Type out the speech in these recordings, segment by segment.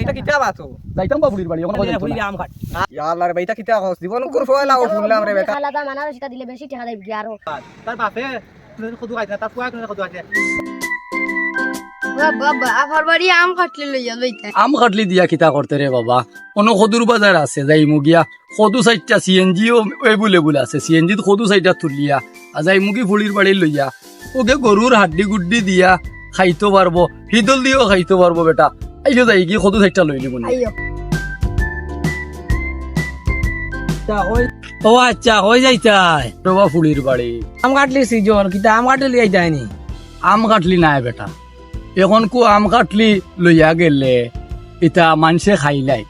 এটা কিটা বাতো যাইতাম বাবুলির বাড়ি এখন ফুলির আম খাট ইয়াল্লাহ রে বেটা কিটা কস জীবন কোন ফয়লা ও ফুললাম রে বেটা খালাদা মানার সেটা দিলে বেশি টাকা দেবে আরো তার বাপে কদু খাইতে তার ফুয়া কোন কদু আছে বাবা আফার বাড়ি আম কাটলে লইয়া লইতা আম কাটলি দিয়া কিতা করতে রে বাবা কোনো সদুর বাজার আছে যাই মুগিয়া সদু চাইটা সিএনজিও এভেলেবল আছে সিএনজি সদু চাইটা তুলিয়া আর যাই মুগি ফুলির বাড়ি লইয়া ওকে গরুর হাড্ডি গুড্ডি দিয়া খাইতে পারবো হিদল দিয়েও খাইতে পারবো বেটা আইসো যাই কি সদু চাইটা লইলি মনে আইও ও আচ্ছা হয়ে যাইতাই বাবা ফুলির বাড়ি আম কাটলি সিজন কিতা আম কাটলি লইয়া যায়নি আম কাটলি নাই বেটা এখন কো আম কাটলি লইয়া গেলে এটা মানুষে খাইলাই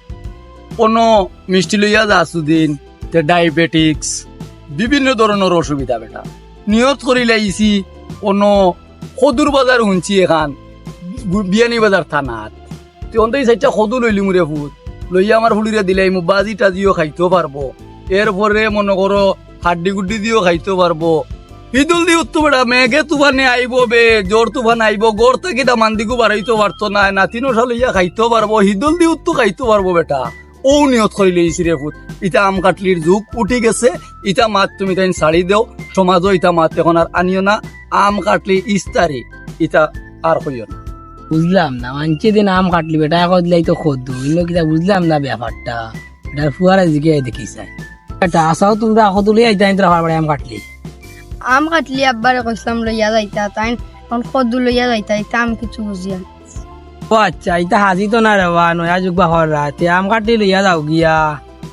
কোনো মিষ্টি লইয়া যাচ্ছু দিন ডায়াবেটিক্স বিভিন্ন ধরনের অসুবিধা বেটা নিয়ত করি লাইছি কোনো সদুর বাজার শুনছি এখান বিয়ানি বাজার থানাত তখন চাইটা সদু লইলি মুরে ফুট লইয়া আমার ফুলিরে দিলাই মু বাজি টাজিও খাইতেও পারবো এরপরে মনে করো হাড্ডি গুড্ডি দিয়েও খাইতে পারবো হিদুল দি উত্তু বেটা মেঘে তুফানে আইব বে জোর তুফান আইব গড় থেকে দামান দিকু বাড়াইতে পারতো না নাতিনো লইয়া খাইতেও পারবো হিদুল দি উত্তু খাইতে পারবো বেটা ও নিয়ত করি লইছি রে ফুট ইটা আম কাটলির যুগ উঠি গেছে ইটা মাত তুমি তাই ছাড়ি দেও সমাজও ইটা মাত এখন আর আনিও না আম কাটলি ইস্তারি ইটা আর হইও না বুঝলাম না মানছে দিন আম কাটলি বেটা এখন দিলাই তো খদ্দু ইনো কিতা বুঝলাম না ব্যাপারটা এটার ফুয়ারা জিকে দেখিস এটা আসাও তোমরা খদ্দু লইয়া যাই তোরা আমার বাড়ি আম কাটলি আম কাটলি আব্বারে কইলাম লইয়া যাইতা তাই কোন কদু লইয়া যাইতা এটা আমি কিছু বুঝিয়া ও আচ্ছা এটা হাজি তো না রেবা নয়া যুগ বা হর রাতে আম কাটলি লইয়া যাও গিয়া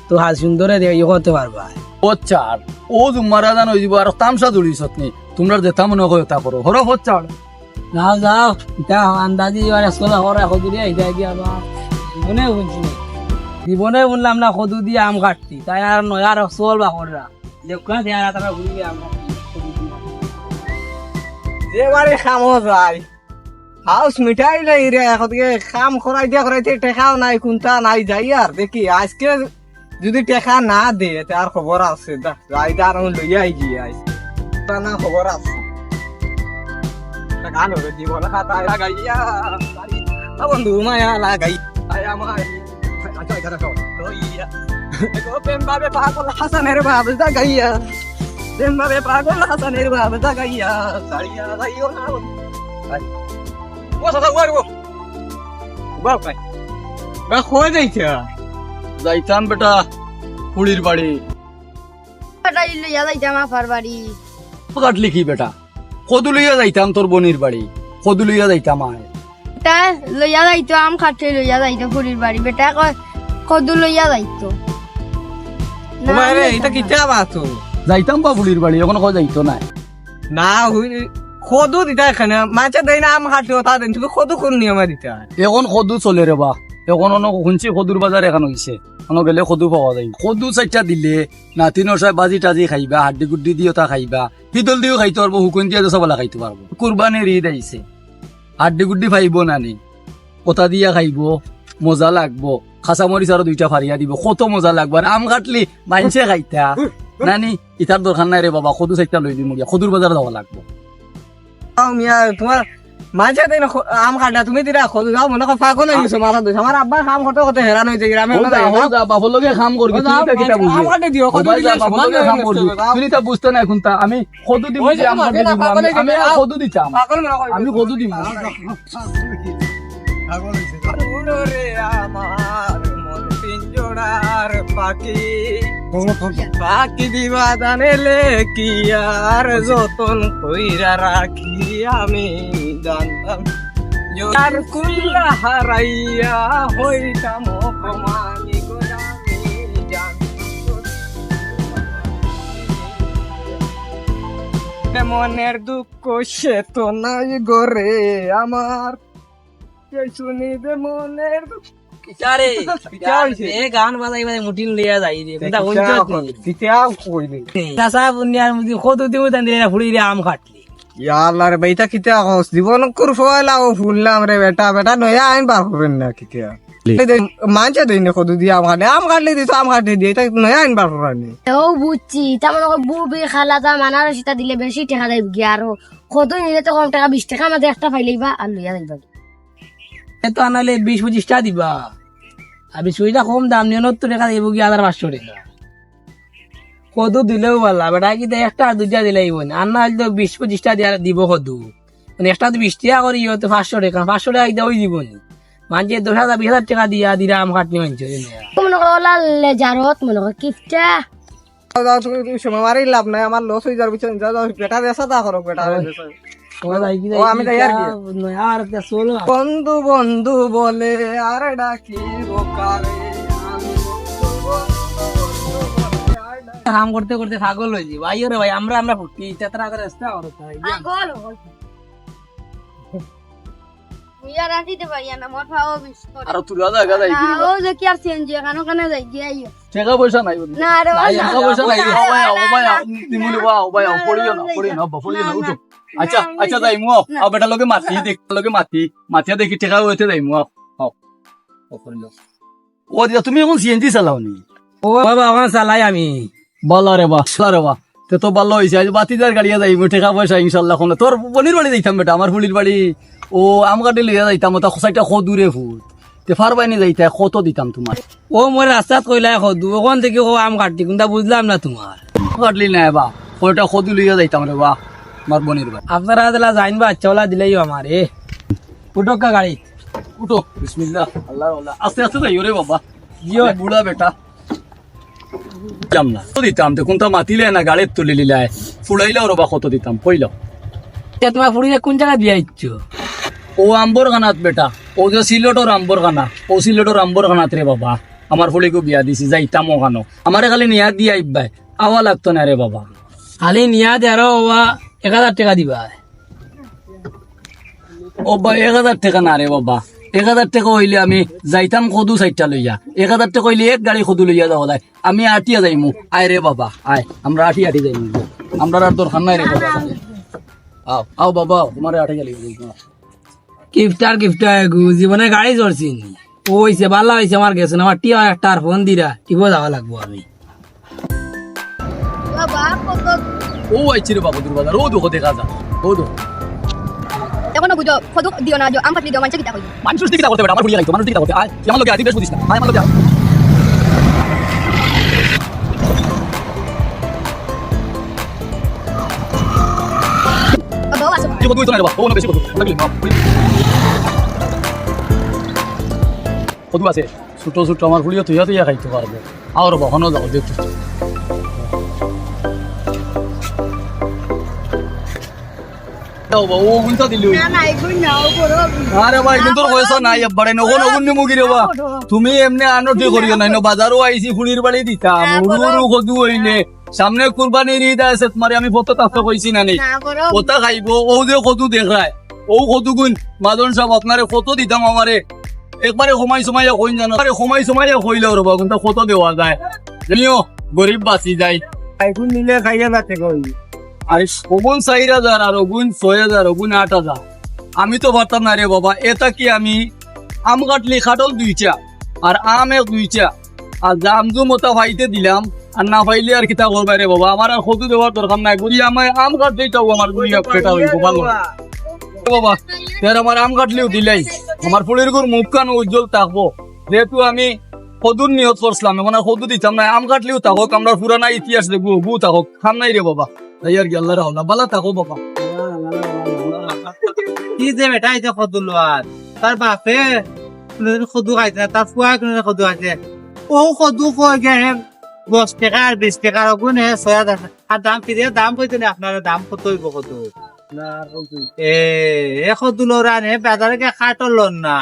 তো হাজ সুন্দরে ইয়ে করতে পারবা ও চার ও তোমারা জানো হয়ে যাব আর তামসা জড়িছত নি তোমরা যেতা মনে হয় তা করো হর চার যাও যাও এটা আন্দাজি আর আসলে হর খদ্দু দিয়ে এটা গিয়া বা জীবনে বুঝছি জীবনে বললাম না খদ্দু দিয়ে আম কাটতি তাই আর নয়া আর চল বা হররা দেখো না দেয়া তারা ঘুরি আম কাটতি যে বাড়ি খামো যাই হাউস মিঠাই নাই রে এখন খাম করাইতে টেকাও নাই কোনটা নাই যাই আর দেখি আজকে যদি টেকা না দে তার খবর আছে যাই তার লইয়াই গিয়ে আইস না খবর আছে গান হবে জীবন খাতা লাগাইয়া বন্ধু মায়া লাগাই আমার প্রেম ভাবে পাগল হাসানের ভাবে জাগাইয়া প্রেম ভাবে পাগল হাসানের ভাবে জাগাইয়া সারিয়া যাইও না ও সাদা ওয়ারো বাপ ভাই বা খোয়া যাইছে যাইতাম বেটা ফুলির বাড়ি এটা লইয়া যাইতাম আফার বাড়ি কাটলি কি বেটা কদু লইয়া যাইতাম তোর বোনির বাড়ি কদু লইয়া যাইতাম আয় এটা লইয়া যাইতো আম কাটলে লইয়া যাইতো ফুলির বাড়ি বেটা কদু লইয়া যাইতো তোমার এটা কিটা বাতো যাইতাম বা ফুলির বাড়ি এখন কো যাইতো না না হুই খদু দিতা এখানে মাছে দেই না আম কাটলো তা দেন তুমি খদু কোন নিয়মে দিতা এখন কদু চলে রে বা এখন শুনছি কদুর বাজার এখন হইছে এখন গেলে কদু পাওয়া যায় কদু চাইটা দিলে নাতিনোর সাহেব বাজি টাজি খাইবা হাড্ডি গুড্ডি দিও তা খাইবা হিদল দিও খাইতে পারবো হুকুন দিয়া সবলা খাইতে পারবো কুরবানির ঈদ আইছে হাড্ডি গুড্ডি খাইব নানি কোথা দিয়া খাইব মজা লাগবো খাসা মরিচ আরো 2টা ফারিয়া দিব কত মজা লাগবো আর আম কাটলি মাইনছে খাইতা নানি ইতার দরকার নাই রে বাবা কদু চাইটা লই দিম গিয়া কদুর বাজার যাওয়া লাগবো মিয়া তোমার মাঝে দেই না আম কাটা তুমি দিরা খদু যাও মনে কর পাগল হই গেছো মাথা দইছ আমার আব্বা কাম করতে করতে হেরান হইছে গ্রামে যা বাবুর লগে কাম করবি তুই তা কিটা বুঝবি আম কাটে দিও খদু দিলে বাবুর লগে কাম করবি তুই তা বুঝতে না এখন তা আমি কদু দিব যে আম কাটে দিব আমি কদু দিতাম পাগল মনে কর আমি কদু দিব পাগল হইছে রে আমার মন পিঞ্জরার পাখি পাখি দিবা জানেলে কি আর যতন কইরা রাখি আমি জানতাম আর কুল্লা হারাইয়া হইতাম অপমানি গোলামি জানতাম মনের দুঃখ সে তো নাই গরে আমার শুনিবে মনের গান বাজাই বাজাই মুটিন লিয়া যাই রে কত দিব ফুড়ি রে আম কাটলি ইয়াল্লাহ রে বেটা কিতা হস জীবন কুর ফয়লা ও ফুললাম রে বেটা বেটা নয়া আইন বার করবেন না কিতা মানছে দেই না কদু দিয়া আম কাটলে দিত আম কাটে দিয়ে তাই নয়া আইন বার করানি ও বুঝছি তার মানে বুবি খালাদা মানার সেটা দিলে বেশি টাকা দেবে আরো কত নিলে তো কম টাকা 20 টাকা আমাদের একটা পাইলেই বা আর লইয়া যাইবা তো আনালে 20-25 টা দিবা আর বিস্কুটটা কম দাম নিয়ে 90 টাকা দিব কি 1500 টাকা কদু দিলেও ভালো বেটা কি একটা আর দুইটা দিলেই বোন আর না হলে 20-25টা দিব কদু মানে একটা তো 20 টাকা করি তো 500 টাকা 500 টাকা দেওয়াই দিবনি মানে 10,000-20,000 টাকা দিয়া দিরা আম কাটনি মানছে মনে করো লেজারত মনে করো কিফটা তুমি সময় মারি লাভ নাই, আমার লস হয়ে যাওয়ার পিছনে যাও, বেটা দেশা তা করো, বেটা ও আমি যাই আর কি। আর চলো বন্ধু বন্ধু বলে আর ডাকি বোকারে, আমি বন্ধু বন্ধু বলে আর ডাকি। কাম করতে করতে পাগল হয়ে যাই ভাই রে ভাই আমরা ফুটি তেতরা করে রাস্তা করো তাই পাগল মুইয়া রাতে পারি না মোর ভাও বিস্কুট আর তুই দাদা গাদা না ও যে কি আর চেঞ্জ কানো কানে যাই গিয়াইও টাকা পয়সা নাই বলি না রে টাকা পয়সা নাই ও ভাই নিমুনি ভাই পড়িও না উঠো আচ্ছা আচ্ছা যাই মু আও বেটা লগে মাতি দেখ লগে মাতিয়া দেখি টাকা হইতে যাই মু আও ও দিয়া তুমি এখন সিএনজি চালাও নি ও বাবা আমার চালাই আমি বালা রে বা তে তো ভালো হইছে আজ বাতিদার গাড়িয়া যাইব টাকা পয়সা ইনশাআল্লাহ কোন তোর বনির বাড়ি যাইতাম বেটা আমার ফুলির বাড়ি ও আম কাটি লইয়া যাইতাম তা খসাইটা দূরে ফুট তে ফারবাইনি যাইতা কত দিতাম তোমার ও মোর রাস্তাত কইলা খদু ওখান থেকে ও আম কাটতি কোনটা বুঝলাম না তোমার কাটলি না বা ওটা খদু লইয়া যাইতাম রে বা আমার বনির বাড়ি আপনারা দিলা জানবা আচ্ছা ওলা দিলাই আমার উঠোকা গাড়ি উঠো বিসমিল্লাহ আল্লাহ আল্লাহ আস্তে আস্তে যাইও রে বাবা জিও বুড়া বেটা না কত দিতাম দেখুন তো মাতিলে না গাড়ির তুলি লিলায় ফুড়াইলেও রবা কত দিতাম কইলাম তোমার ফুড়িয়ে কোন জায়গা দিয়ে আইছ ও আম্বর খানাত বেটা ও যে সিলেটর আম্বর খানা ও সিলেটর আম্বর খানাত রে বাবা আমার ফুলিকে বিয়া দিছি যাইতাম ওখানো আমারে খালি নিয়া দিয়ে আইবাই আওয়া লাগতো না রে বাবা খালি নিয়া দে আর 1000 টাকা দিবা ও বা 1000 টাকা না রে বাবা 1000 টাকা হইলে আমি যাইতাম কদু সাইডটা লইয়া 1000 টাকা হইলে এক গাড়ি কদু লইয়া যাওয়া যায় আমি আটিয়া যাইমু আয় রে বাবা আয় আমরা আটি যাইমু আমরা আর দরকার নাই রে বাবা আও আও বাবা তোমার আটি গেলি গিফটার জীবনে গাড়ি চড়ছি ওইছে ভালো হয়েছে আমার গেছে না আমার টিয়া একটা আর ফোন দিরা টিপো যাওয়া লাগবো আমি বাবা কত ও আইছি রে বাবা দুর্বাজার ও দেখো দেখা যা ও দেখো এখন বুঝো কত দিও না দিও আম কাটলি দিও মানছে কিটা কই মানুষ দিকে করতে বেটা আমার ভুলিয়া গাইতো মানুষ দিকে করতে আয় আমার লগে আদি বেশ বুঝিস না আয় আমার লগে বাবা আসো কি কত হইতো না রে বাবা ও না বেশি কত লাগলি কত আছে ছোট ছোট আমার ভুলিয়া তুইয়া খাইতে পারবে আর বহনও যাও দেখতে ও গুনতা দিলু না না এগুন নাও করো আরে ভাই কিন্তু পয়সা নাই এবারে নগন নগন মুগি রে বা তুমি এমনি আনটি করিও নাই ন বাজারও আইছি ফুলির বাড়ি দিতাম মুরুরু কদু হইলে সামনে কুরবানির ঈদ আছে তোমারে আমি ফটো তাফা কইছি না নেই না করো কত খাইবো ও যে কদু দেখায় ও কদু গুণ মাদন সাহেব আপনারে কত দিতাম আমারে একবারে সময় কইন জানো আরে সময় কইলে রবা কিন্তু কত দেওয়া যায় জানিও গরিব বাঁচি যায় এখন নিলে খাইয়া যাচ্ছে কই আর ওগুন 4,000 আর ওগুন 6,000 ওগুন 8,000 আমি তো পারতাম না রে বাবা এটা কি আমি আম কাটলি খাটল 2টা আর আম 2টা আর জামজু মতো ভাইতে দিলাম আর না পাইলে আর কিতা করবে রে বাবা আমার আর কত দেওয়ার দরকার নাই বুঝি আমার আম কাটলেইটাও আমার গুলি পেটা হইব ভালো বাবা তের আমার আম কাটলেও দিলাই আমার ফুলের গুর মুখ কান উজ্জ্বল থাকবো যেহেতু আমি কদুর নিয়ত করছিলাম এখন আর কদু দিতাম না আম কাটলেও থাকক আমরা পুরানা ইতিহাস দেখবো গু থাকক খাম নাই রে বাবা তাই আর কি আল্লাহ রাহলা বালা থাকো বাবা কি যে বেটা এটা কদু লোয়ার তার বাপে কদু খাইছে না তার ফুয়া কোনে কদু খাইছে ও কদু কয় গে 10 টাকা আর 20 টাকা গুনে 6,000 আর দাম কি দিয়ে দাম কইতে না আপনারা দাম কত হইব কদু এ কদু লোরা নে বাজারে কে খাটল লন না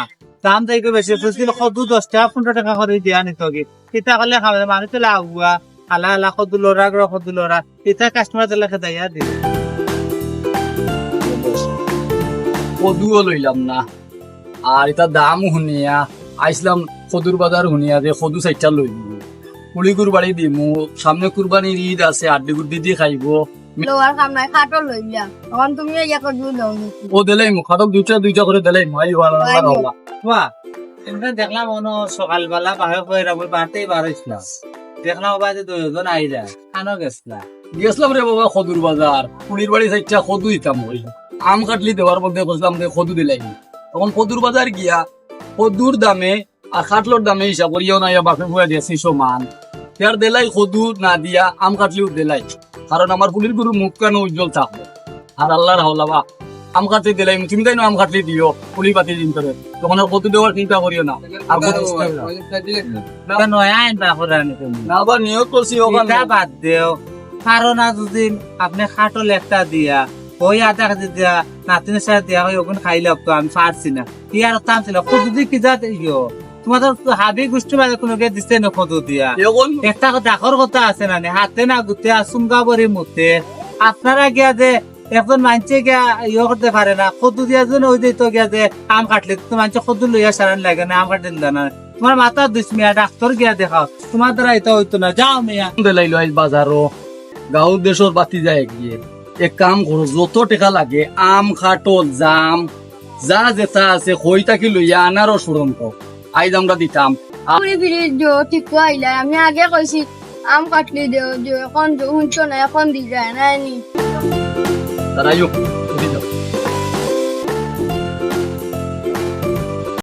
দাম থেকে বেশি ফুসিল কদু 10 টাকা 15 টাকা করে দিয়া নি তো কি কিতা করলে খাবে মানুষ তো লাগুয়া হালা কদু লোরা এটা কাস্টমার দিলে দেয়া দি কদুও লইলাম না আর এটা দাম শুনিয়া আইসলাম কদুর বাজার শুনিয়া যে কদু 4টা লইব কুড়িগুর বাড়ি দিমু সামনে কুরবানির ঈদ আছে আড্ডি গুড্ডি দিয়ে খাইব লোয়ার কাম নাই খাটো লইলাম তখন তুমি ইয়া কর দিও দাও ও দিলাই মু খাটক দুইটা করে দিলাই মাই ভালো বাহ এমনি দেখলাম মনে সকালবেলা বাহে কইরা বই বাড়তেই বাড়াইছিলাম দেখলাম বাজে 2জন আইলা খানো গেছলা গেছিলাম রে বাবা কদুর বাজার কুড়ির বাড়ি 4টা কদু দিতাম ওই আম কাটলি দেওয়ার মধ্যে বললাম যে কদু দিলাই তখন কদুর বাজার গিয়া কদুর দামে আর খাটলোর দামে হিসাব করিও না বাপে বুয়া দিয়ে 600 মান তার দেলাই খদু না দিয়া আম কাটলিও দেলাই কারণ আমার পুলির গুরু মুখ কেন উজ্জ্বল থাকবে আর আল্লাহর হাওলাবা আম কাটতে দিলাই তুমি তাই না আম কাটলি দিও পুলি পাতি দিন করে তখন আর কত দেওয়ার চিন্তা করিও না আর কত নয়া আইন বাহরানি তুমি না বা নিয়োগ করছি ওখানে এটা বাদ দেও কারণ আর যদি আপনি খাটল একটা দিয়া ওই আধা কেজি দিয়া নাতিনের সাথে দিয়া ওই ওখানে খাইলে তো আমি পারছি না ইয়ার তাম ছিল কত দিয়ে কি যাতে ইয়ো তোমাদের হাবি গোষ্ঠী মাঝে কোনো কে দিচ্ছে না কত দিয়া এখন একটা ডাকর কথা আছে না হাতে না গুতে আসুঙ্গা বরি মুতে আপনারা গিয়া যে একজন মানছে গিয়া ইয়ে করতে পারে না কদু দিয়া যেন ওই যে তো গিয়া যে আম কাটলে তো মানছে কদু লইয়া সারান লাগে না আম কাটলে দিল না তোমার মাথা দুস মিয়া ডাক্তার গিয়া দেখাও তোমার দ্বারা এটা হইতো না যাও মিয়া দেলাইলো আজ বাজারও গাঁও দেশর বাতি যায় গিয়ে এক কাম করো যত টাকা লাগে আম খাটল জাম যা যেটা আছে কইতাকি লইয়া আনারও সুরন্ত আইজ আমরা দিতাম পুরি ফিরি ঠিক আইলা আমি আগে কইছি আম কাটলি দেও এখন শুনছো না এখন দি যায় না নি তারাইও